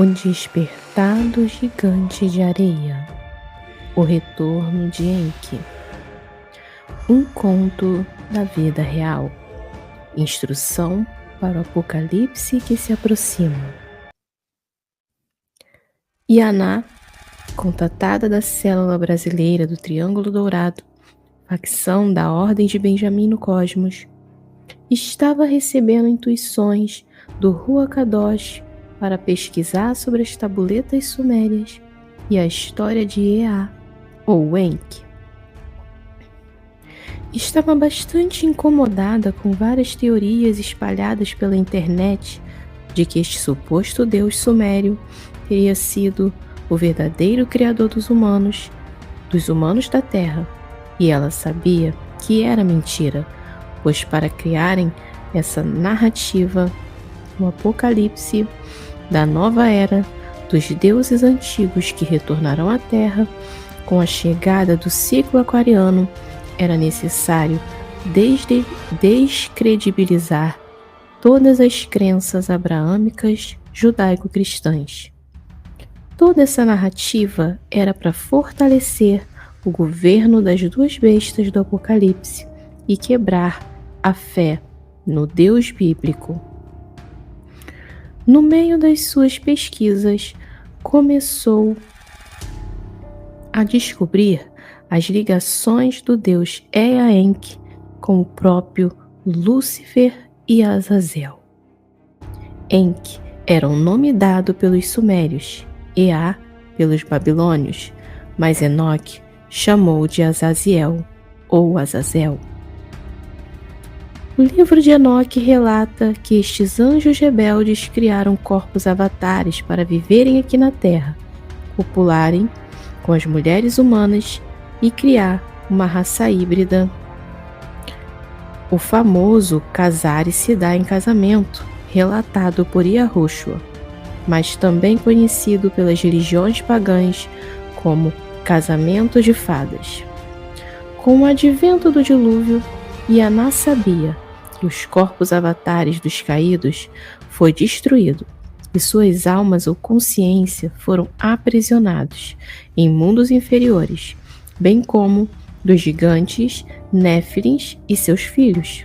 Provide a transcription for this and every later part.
O Despertar do Gigante de Areia. O Retorno de Enki. Um conto da vida real. Instrução para o apocalipse que se aproxima. Yaná, contatada da Célula Brasileira do Triângulo Dourado, facção da Ordem de Benjamim no Cosmos, estava recebendo intuições do Ruach Kadosh para pesquisar sobre as tabuletas sumérias e a história de Ea, ou Enki. Estava bastante incomodada com várias teorias espalhadas pela internet de que este suposto deus sumério teria sido o verdadeiro criador dos humanos da Terra, e ela sabia que era mentira, pois para criarem essa narrativa, o apocalipse da nova era dos deuses antigos que retornarão à Terra com a chegada do ciclo aquariano, era necessário descredibilizar todas as crenças abraâmicas judaico-cristãs. Toda essa narrativa era para fortalecer o governo das duas bestas do Apocalipse e quebrar a fé no Deus bíblico. No meio das suas pesquisas, começou a descobrir as ligações do deus Ea Enki com o próprio Lúcifer e Azazel. Enki era um nome dado pelos sumérios, Ea pelos babilônios, mas Enoque chamou de Azaziel ou Azazel. O livro de Enoque relata que estes anjos rebeldes criaram corpos avatares para viverem aqui na Terra, copularem com as mulheres humanas e criar uma raça híbrida. O famoso casar e se dar em casamento, relatado por Yahushua, mas também conhecido pelas religiões pagãs como casamento de fadas. Com o advento do dilúvio, Yaná sabia que os corpos avatares dos caídos foi destruído e suas almas ou consciência foram aprisionados em mundos inferiores, bem como dos gigantes, néfilins e seus filhos.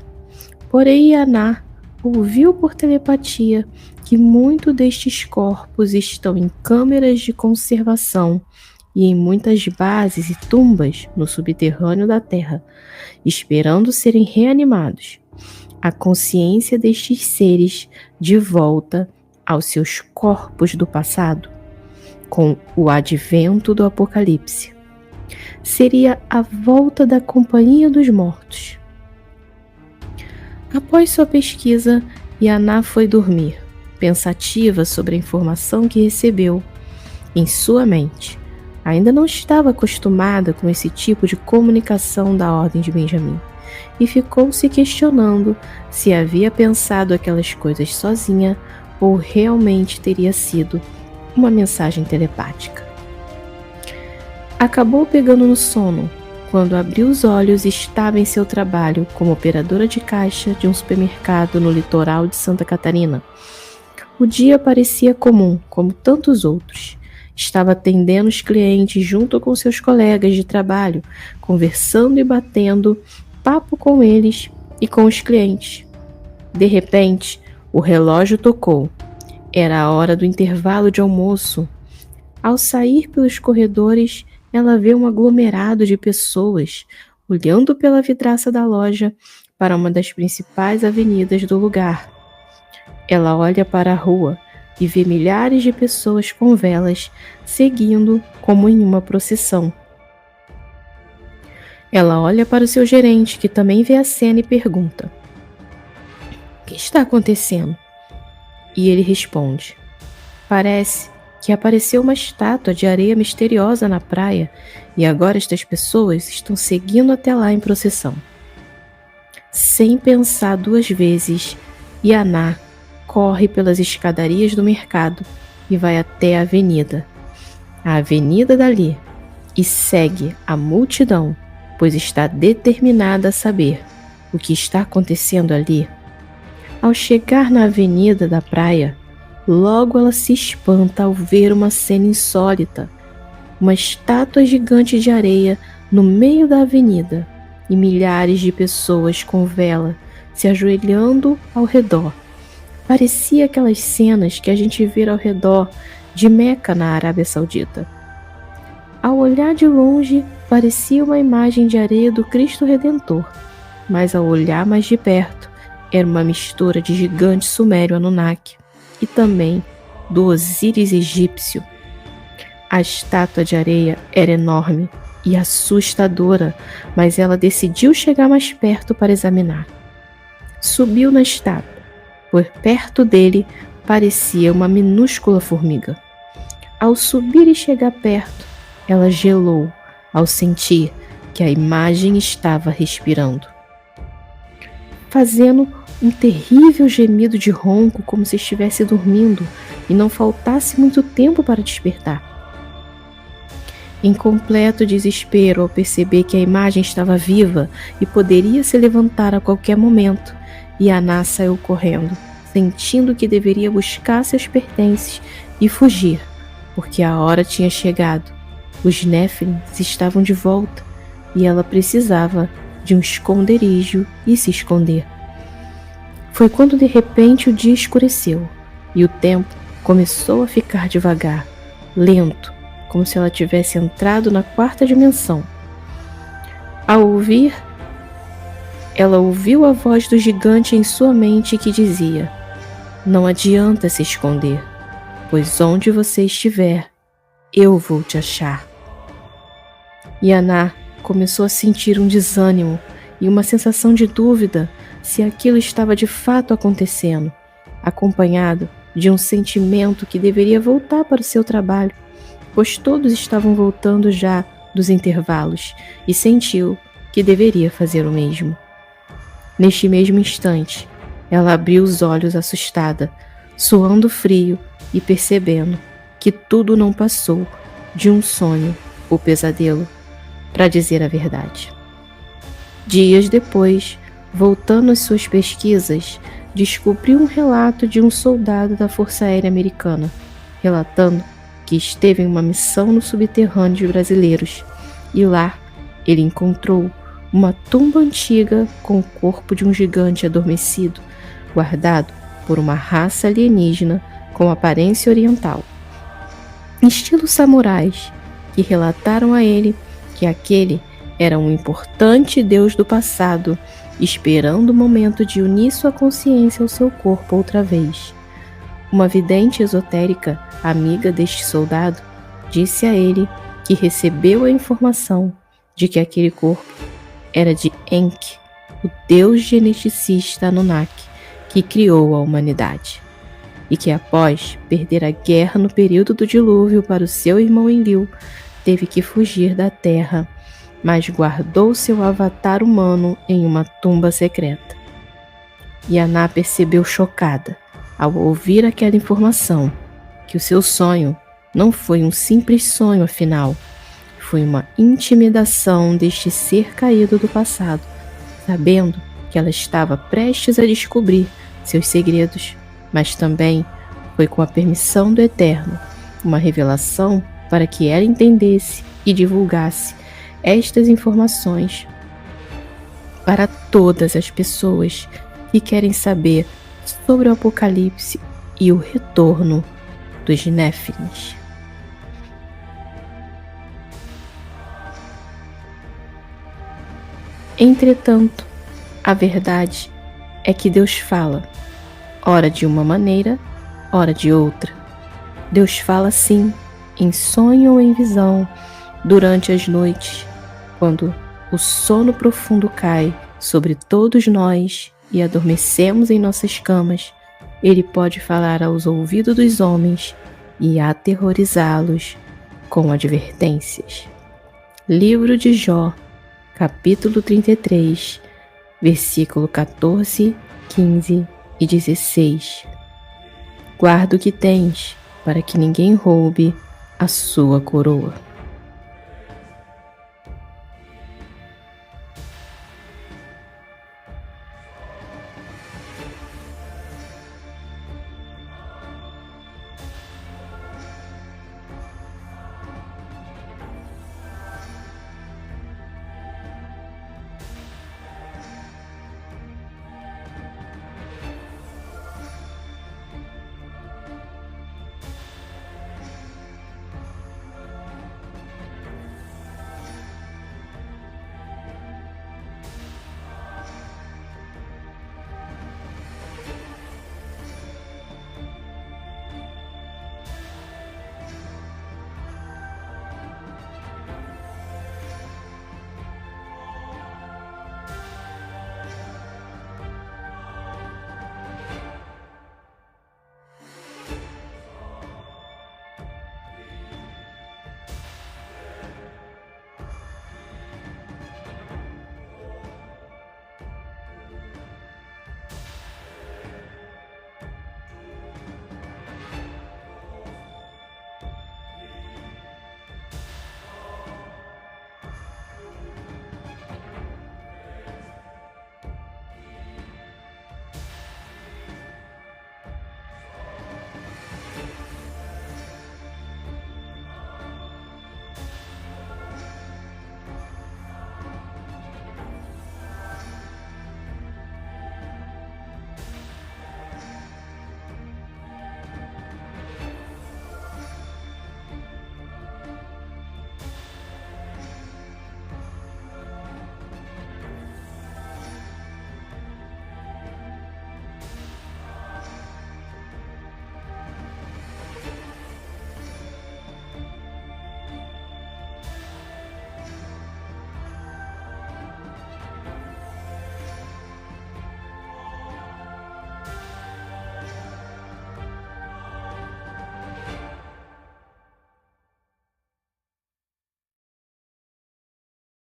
Porém, Yaná ouviu por telepatia que muitos destes corpos estão em câmeras de conservação e em muitas bases e tumbas no subterrâneo da Terra, esperando serem reanimados. A consciência destes seres de volta aos seus corpos do passado, com o advento do Apocalipse. Seria a volta da companhia dos mortos. Após sua pesquisa, Yaná foi dormir, pensativa sobre a informação que recebeu em sua mente. Ainda não estava acostumada com esse tipo de comunicação da Ordem de Benjamim e ficou se questionando se havia pensado aquelas coisas sozinha ou realmente teria sido uma mensagem telepática. Acabou pegando no sono. Quando abriu os olhos, estava em seu trabalho como operadora de caixa de um supermercado no litoral de Santa Catarina. O dia parecia comum, como tantos outros. Estava atendendo os clientes junto com seus colegas de trabalho, conversando e batendo papo com eles e com os clientes. De repente, o relógio tocou. Era a hora do intervalo de almoço. Ao sair pelos corredores, ela vê um aglomerado de pessoas olhando pela vidraça da loja para uma das principais avenidas do lugar. Ela olha para a rua e vê milhares de pessoas com velas seguindo como em uma procissão. Ela olha para o seu gerente, que também vê a cena, e pergunta: "O que está acontecendo?" E ele responde: "Parece que apareceu uma estátua de areia misteriosa na praia e agora estas pessoas estão seguindo até lá em procissão." Sem pensar duas vezes, Yaná corre pelas escadarias do mercado e vai até a avenida dali, e segue a multidão, pois está determinada a saber o que está acontecendo ali. Ao chegar na avenida da praia, Logo ela se espanta ao ver uma cena insólita, uma estátua gigante de areia no meio da avenida e milhares de pessoas com vela se ajoelhando ao redor. Parecia aquelas cenas que a gente vê ao redor de Meca, na Arábia Saudita. Ao olhar de longe, parecia uma imagem de areia do Cristo Redentor, mas ao olhar mais de perto, era uma mistura de gigante sumério Anunnaki e também do Osíris egípcio. A estátua de areia era enorme e assustadora, mas ela decidiu chegar mais perto para examinar. Subiu na estátua. Por perto dele parecia uma minúscula formiga. Ao subir e chegar perto, ela gelou ao sentir que a imagem estava respirando, fazendo um terrível gemido de ronco como se estivesse dormindo e não faltasse muito tempo para despertar. Em completo desespero ao perceber que a imagem estava viva e poderia se levantar a qualquer momento, Yaná saiu correndo, sentindo que deveria buscar seus pertences e fugir, porque a hora tinha chegado. Os Néfilins estavam de volta e ela precisava de um esconderijo e se esconder. Foi quando de repente o dia escureceu e o tempo começou a ficar devagar, lento, como se ela tivesse entrado na quarta dimensão. Ela ouviu a voz do gigante em sua mente que dizia: "Não adianta se esconder, pois onde você estiver, eu vou te achar." Yaná começou a sentir um desânimo e uma sensação de dúvida se aquilo estava de fato acontecendo, acompanhado de um sentimento que deveria voltar para o seu trabalho, pois todos estavam voltando já dos intervalos e sentiu que deveria fazer o mesmo. Neste mesmo instante, ela abriu os olhos assustada, suando frio e percebendo que tudo não passou de um sonho ou pesadelo, para dizer a verdade. Dias depois, voltando às suas pesquisas, descobriu um relato de um soldado da Força Aérea Americana, relatando que esteve em uma missão no subterrâneo de brasileiros, e lá ele encontrou uma tumba antiga com o corpo de um gigante adormecido, guardado por uma raça alienígena com aparência oriental, estilo samurais, que relataram a ele que aquele era um importante deus do passado, esperando o momento de unir sua consciência ao seu corpo outra vez. Uma vidente esotérica, amiga deste soldado, disse a ele que recebeu a informação de que aquele corpo era de Enki, o deus geneticista Anunnaki, que criou a humanidade, e que após perder a guerra no período do dilúvio para o seu irmão Enlil, teve que fugir da Terra, mas guardou seu avatar humano em uma tumba secreta. Yaná percebeu chocada ao ouvir aquela informação, que o seu sonho não foi um simples sonho afinal, foi uma intimidação deste ser caído do passado, sabendo que ela estava prestes a descobrir seus segredos, mas também foi com a permissão do Eterno, uma revelação para que ela entendesse e divulgasse estas informações para todas as pessoas que querem saber sobre o Apocalipse e o retorno dos Néfilins. Entretanto, a verdade é que Deus fala, ora de uma maneira, ora de outra. Deus fala sim, em sonho ou em visão, durante as noites, quando o sono profundo cai sobre todos nós e adormecemos em nossas camas, Ele pode falar aos ouvidos dos homens e aterrorizá-los com advertências. Livro de Jó, capítulo 33, versículo 14, 15 e 16. Guarda o que tens, para que ninguém roube a sua coroa.